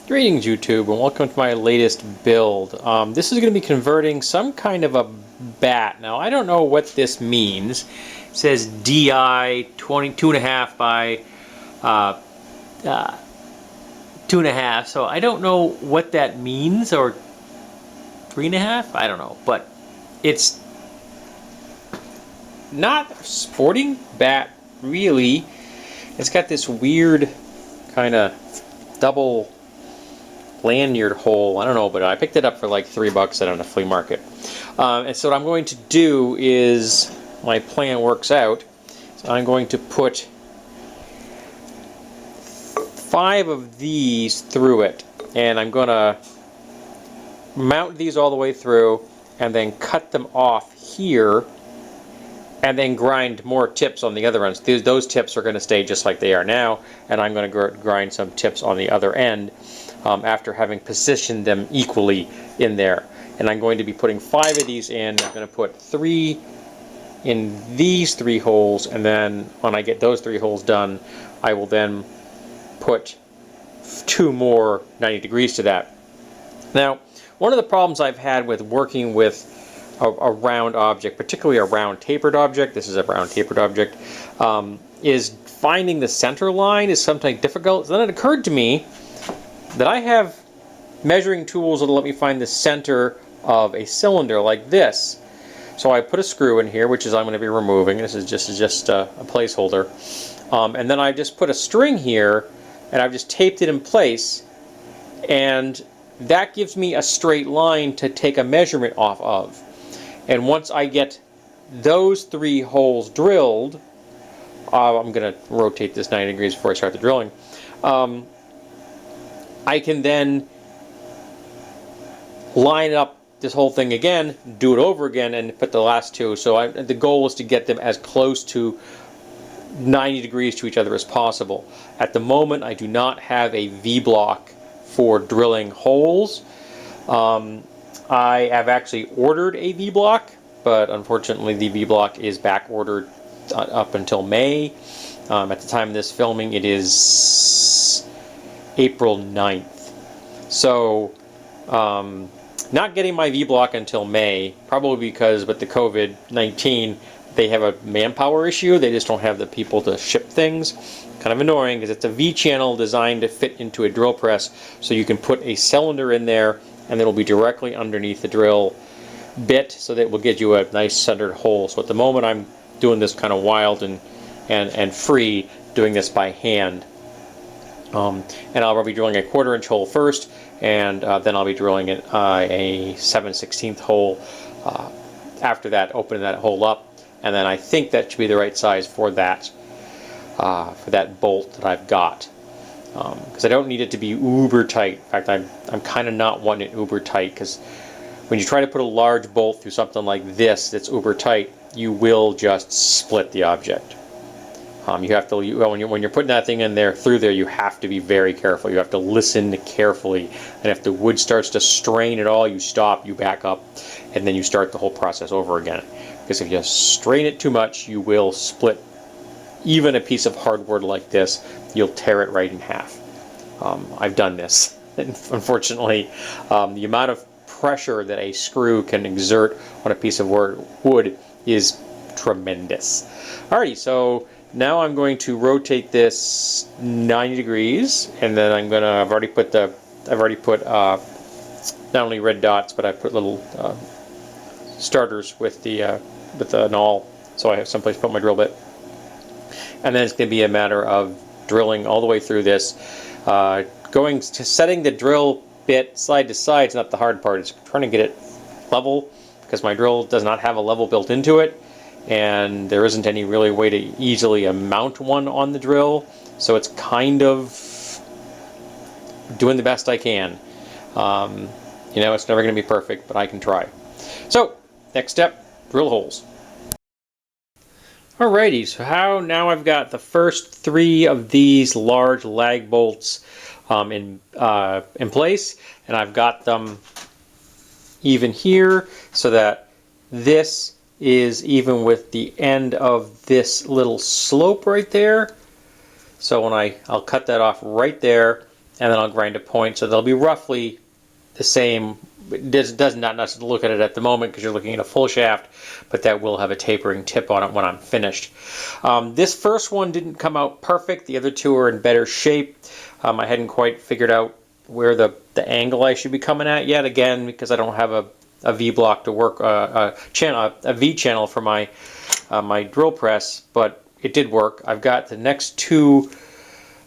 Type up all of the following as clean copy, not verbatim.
Greetings YouTube and welcome to my latest build. This is going to be converting some kind of a bat. Now I don't know what this means. It says DI 22.5 by 2.5, so I don't know what that means, or 3.5, I don't know, but it's not a sporting bat really. It's got this weird kind of double lanyard hole. I don't know, but I picked it up for like $3 at a flea market. And so what I'm going to do is, my plan works out, so I'm going to put 5 of these through it, and I'm going to mount these all the way through and then cut them off here and then grind more tips on the other ends. Those tips are going to stay just like they are now, and I'm going to grind some tips on the other end after having positioned them equally in there. And I'm going to be putting 5 of these in. I'm going to put 3 in these 3 holes, and then when I get those 3 holes done, I will then put 2 more 90 degrees to that. Now, one of the problems I've had with working with a round object, particularly a round tapered object, this is a round tapered object, is finding the center line is sometimes difficult. So then it occurred to me that I have measuring tools that will let me find the center of a cylinder like this. So I put a screw in here, which is I'm going to be removing. This is just a placeholder. And then I just put a string here, and I've just taped it in place, and that gives me a straight line to take a measurement off of. And once I get those 3 holes drilled, I'm going to rotate this 90 degrees before I start the drilling. I can then line up this whole thing again, do it over again, and put the last 2. So the goal is to get them as close to 90 degrees to each other as possible. At the moment, I do not have a V-block for drilling holes. I have actually ordered a V-block, but unfortunately the V-block is back ordered up until May. At the time of this filming, it is April 9th. So, not getting my V-block until May, probably because with the COVID-19, they have a manpower issue. They just don't have the people to ship things. Kind of annoying, because it's a V-channel designed to fit into a drill press, so you can put a cylinder in there and it'll be directly underneath the drill bit, so that it will get you a nice centered hole. So at the moment I'm doing this kind of wild and free, doing this by hand. And I'll be drilling a 1/4-inch hole first, and then I'll be drilling a 7/16 hole after that, opening that hole up, and then I think that should be the right size for that bolt that I've got. Because I don't need it to be uber tight. In fact, I'm kind of not wanting it uber tight, because when you try to put a large bolt through something like this that's uber tight, you will just split the object. You have to, when you're putting that thing in there, through there, you have to be very careful. You have to listen carefully, and if the wood starts to strain at all, you stop, you back up, and then you start the whole process over again. Because if you strain it too much, you will split even a piece of hardwood like this. You'll tear it right in half. I've done this. Unfortunately, the amount of pressure that a screw can exert on a piece of wood is tremendous. Alrighty, so now I'm going to rotate this 90 degrees, and then I've already put not only red dots, but I put little starters with the awl, so I have someplace to put my drill bit. And then it's going to be a matter of drilling all the way through this. Going to setting the drill bit side to side is not the hard part. It's trying to get it level, because my drill does not have a level built into it, and there isn't any really way to easily mount one on the drill. So it's kind of doing the best I can. You know, it's never going to be perfect, but I can try. So, next step, drill holes. Alrighty, so now I've got the first 3 of these large lag bolts in place, and I've got them even here, so that this is even with the end of this little slope right there. So when I'll cut that off right there, and then I'll grind a point, so they'll be roughly the same. It does not necessarily look at it at the moment because you're looking at a full shaft, but that will have a tapering tip on it when I'm finished. This first one didn't come out perfect. The other two are in better shape. I hadn't quite figured out where the angle I should be coming at yet, again, because I don't have a V block to work, a V channel for my my drill press, but it did work. I've got the next two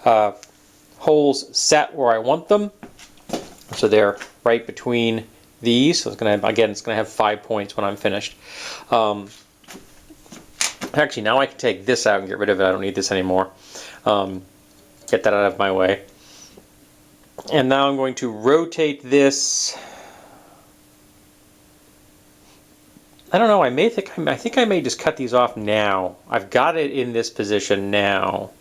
holes set where I want them, so they're right between these. So it's going to have 5 points when I'm finished. Actually, now I can take this out and get rid of it. I don't need this anymore. Get that out of my way. And now I'm going to rotate this. I don't know. I think I may just cut these off now. I've got it in this position now.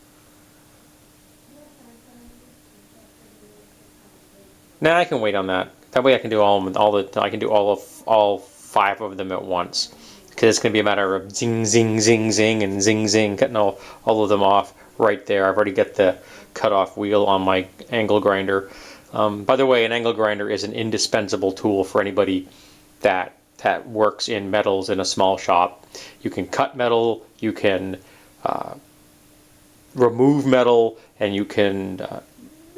Nah, I can wait on that. That way I can do all 5 of them at once. Because it's going to be a matter of zing, zing, zing, zing, and zing, zing, cutting all of them off right there. I've already got the cutoff wheel on my angle grinder. By the way, an angle grinder is an indispensable tool for anybody that works in metals in a small shop. You can cut metal, you can remove metal, and you can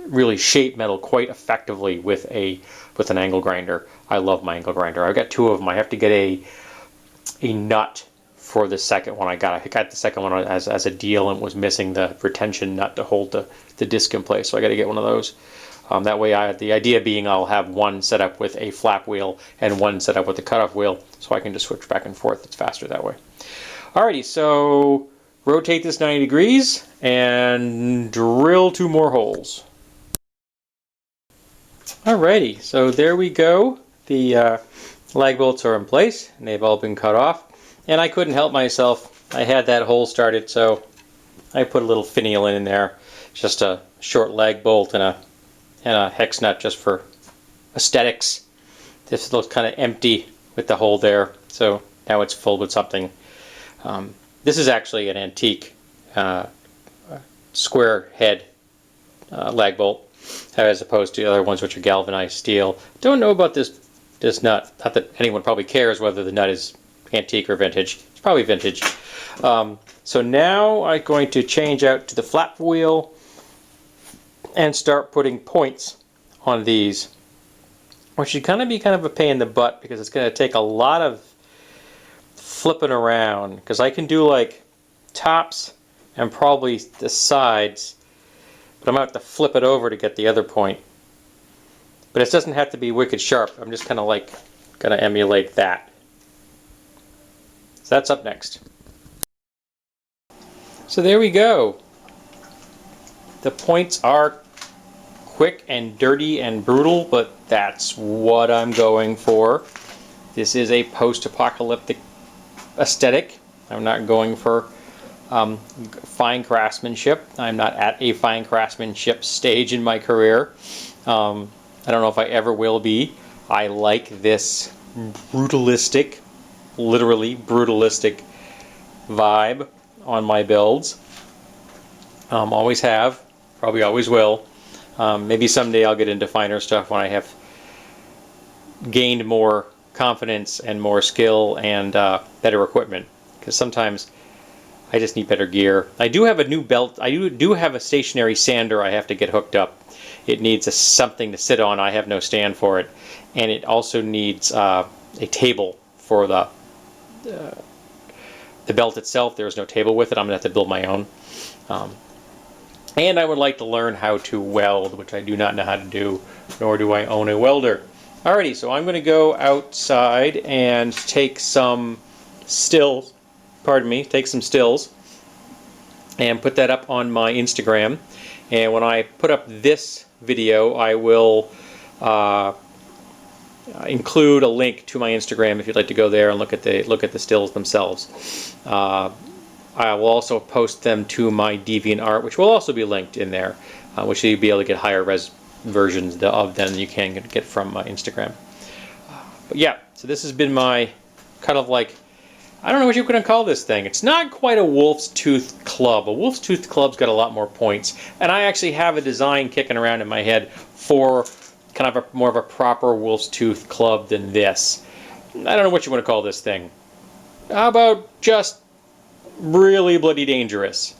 really shape metal quite effectively with an angle grinder. I love my angle grinder. I've got 2 of them. I have to get a nut for the second one I got. I got the second one as a deal and was missing the retention nut to hold the disc in place, so I got to get one of those. That way, the idea being I'll have one set up with a flap wheel and one set up with the cutoff wheel, so I can just switch back and forth. It's faster that way. Alrighty, so rotate this 90 degrees and drill 2 more holes. Alrighty, so there we go. The lag bolts are in place and they've all been cut off. And I couldn't help myself. I had that hole started, so I put a little finial in there. Just a short lag bolt and a hex nut just for aesthetics. This looks kind of empty with the hole there, so now it's filled with something. This is actually an antique square head lag bolt, as opposed to the other ones which are galvanized steel. Don't know about this nut. Not that anyone probably cares whether the nut is antique or vintage. It's probably vintage. So now I'm going to change out to the flap wheel and start putting points on these, which should kind of be a pain in the butt because it's going to take a lot of flipping around, because I can do like tops and probably the sides, but I'm going to have to flip it over to get the other point. But it doesn't have to be wicked sharp. I'm just kind of like going to emulate that. So that's up next. So there we go. The points are quick and dirty and brutal, but that's what I'm going for. This is a post-apocalyptic aesthetic. I'm not going for fine craftsmanship. I'm not at a fine craftsmanship stage in my career. I don't know if I ever will be. I like this brutalistic, literally brutalistic vibe on my builds. Always have, probably always will. Maybe someday I'll get into finer stuff when I have gained more confidence and more skill and better equipment, because sometimes I just need better gear. I do have a new belt. I do have a stationary sander I have to get hooked up. It needs something to sit on. I have no stand for it, and it also needs a table for the belt itself. There's no table with it. I'm gonna have to build my own. And I would like to learn how to weld, which I do not know how to do, nor do I own a welder. Alrighty, so I'm going to go outside and take some stills, take some stills, and put that up on my Instagram. And when I put up this video, I will include a link to my Instagram if you'd like to go there and look at the stills themselves. I will also post them to my DeviantArt, which will also be linked in there, which you'll be able to get higher res versions of them than you can get from Instagram. But yeah, so this has been my kind of like I don't know what you're going to call this thing. It's not quite a wolf's tooth club. A wolf's tooth club's got a lot more points. And I actually have a design kicking around in my head for kind of more of a proper wolf's tooth club than this. I don't know what you want to call this thing. How about just really bloody dangerous?